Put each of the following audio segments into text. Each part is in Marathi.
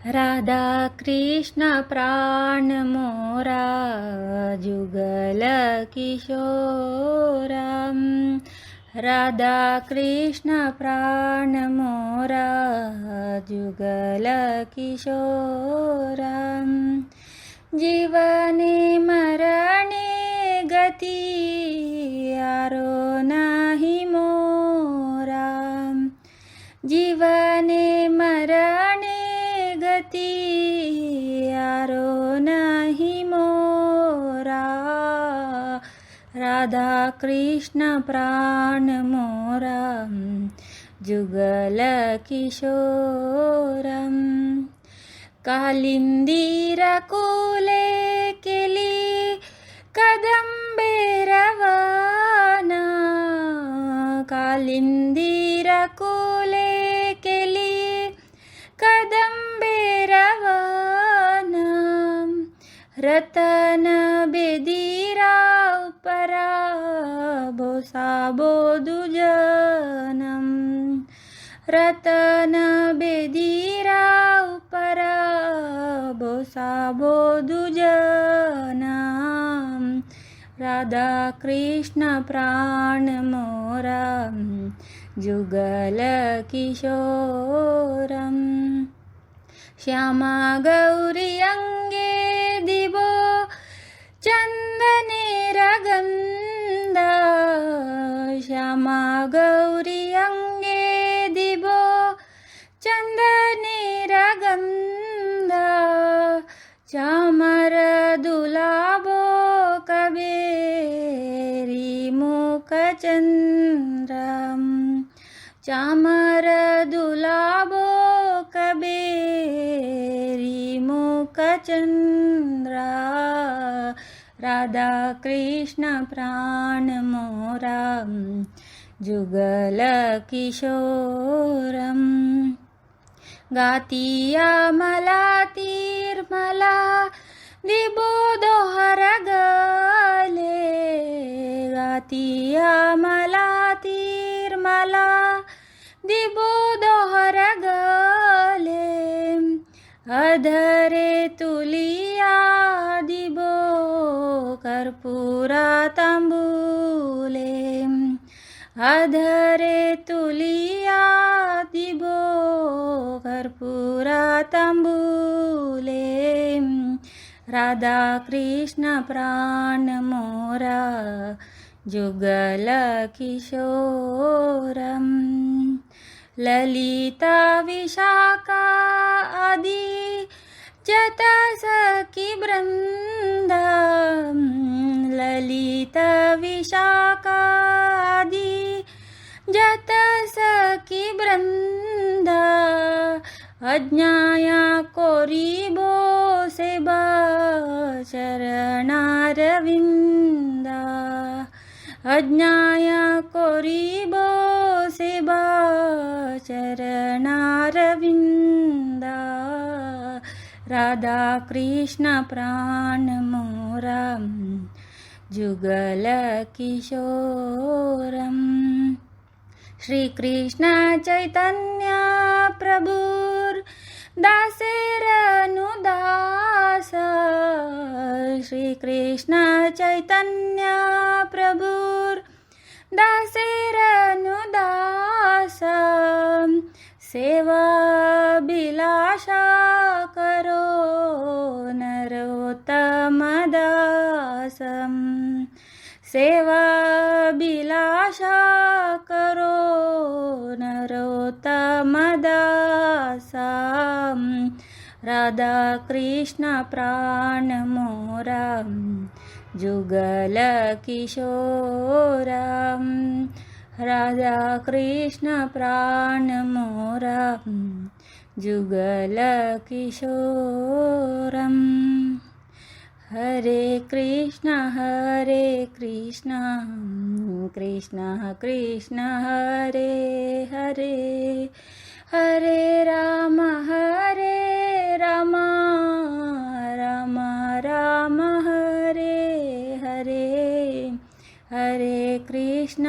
राधा कृष्ण प्राण मोरा जुगल किशोरा। राधा कृष्ण प्राण मोरा जुगल किशोरा। जीवने मरणे गति आरो नाही मोरा। जीवने मरणे गति आरो नाही मोरा। राधा कृष्ण प्राण मोरा जुगल किशोरम। कालिंदीरकुले केली कदंबे रवाना। कालिंदीरकुले केली कदंबे रवाना। रतन बेदीरा परा बोसा बोदुजनम। रतन बेदीरा परा बोसा बोदुजनम। राधा कृष्ण प्राण मोरा जुगल किशोरम। श्यामा गौरी अंगे दिवो चंदने रगंदा। श्यामा गौरी अंगे दिवो चंदने रगंदा। चामर दुलाबो कबेरी मुख चंद्रम। चामर दुलाबो कबेरी मुख चंद्रा। राधा कृष्ण प्राण मोरा जुगल किशोरम। गातिया मला तीर्मला दिबो दोहर गले। गातिया मला तीर्मला दिबो दोहर गले। अधरे तुलिया दिबो कर्पूरा तांबूले। अधरे तुलिया दिबो कर्पूरा तांबूले। राधा कृष्ण प्राण मोरा जुगल किशोरम। ललिता विशाखा आदि जत सखी वृंदा। ललिता विशाखा आदि जत सखी वृंदा। अज्ञाया कोरिबो सेवा चरणारविंदा। अज्ञाया कोरिबो सेवा चरणारविंदा। राधा कृष्ण प्राण मोरा जुगल किशोरम। श्री कृष्ण चैतन्य प्रभुर दासेरनुदास। श्री कृष्ण चैतन्य प्रभुर दासेरनुदास। सेवा बिलाशा करो नरोत्तम दासम। सेवा बिलाशा करो नरोत्तम दासम। राधा कृष्ण प्राण मोरा जुगल किशोरम। राधा कृष्ण प्राण मोरा जुगल किशोरम। हरे कृष्ण कृष्ण कृष्ण हरे हरे। हरे राम राम राम हरे हरे। हरे कृष्ण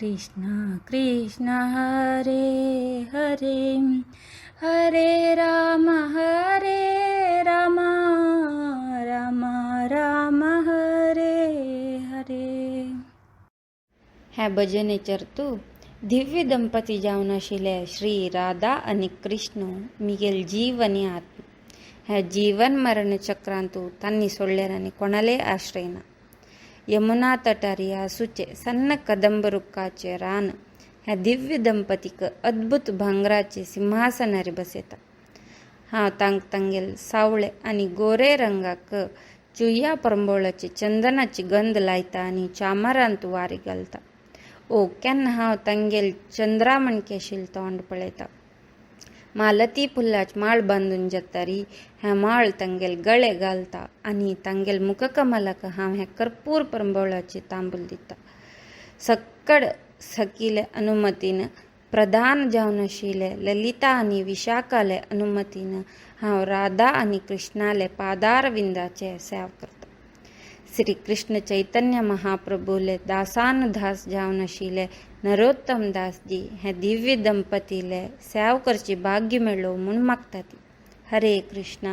कृष्ण कृष्ण हरे हरे हरे राम राम राम हरे हरे. ह्या भजनेचर दिव्य दंपती जावन आशिल्ले श्री राधा आनी कृष्ण मिगेल जीव आनी आत्म. ह्या जीवन मरण चक्रांतू तांणी सोडल्यार आनी कोणाले आश्रय ना. यमुना तटारी आसूचे सन्न कदंबरुक्काचे रान ह्या दिव्य दंपतीक अद्भुत भांगराचे सिंहासनार बसयता. हांव तांक तांगेल सावळे आनी गोरे रंगाक चुया परंबोळाची चंदनाची गंध लायता आनी चामरांत वारी घालता. केन्ना हांव तांगेल चंद्रामणके आशिल्लें तोंड पळयता. मालती फुल्लाची माळ बांदून जातारी हें माळ तांगेल गळे घालता आनी तांगेल मुखकमलाक हांव हें कर्पूर परंबोळाचें तांबूल दिता. सक्कड सकिले अनुमतीन प्रधान जावन आशिल्ले ललिता आनी विशाखाले अनुमतीन हांव राधा आनी कृष्णाले पादारविंदाचे सेवा करता. श्री कृष्ण चैतन्य महाप्रभूले दासान दास जावन आशिल्ले नरोत्तम दासजी हे दिव्य दंपतीले सेवा करची भाग्य मेळ्ळो म्हूण मागता ती. हरे कृष्णा.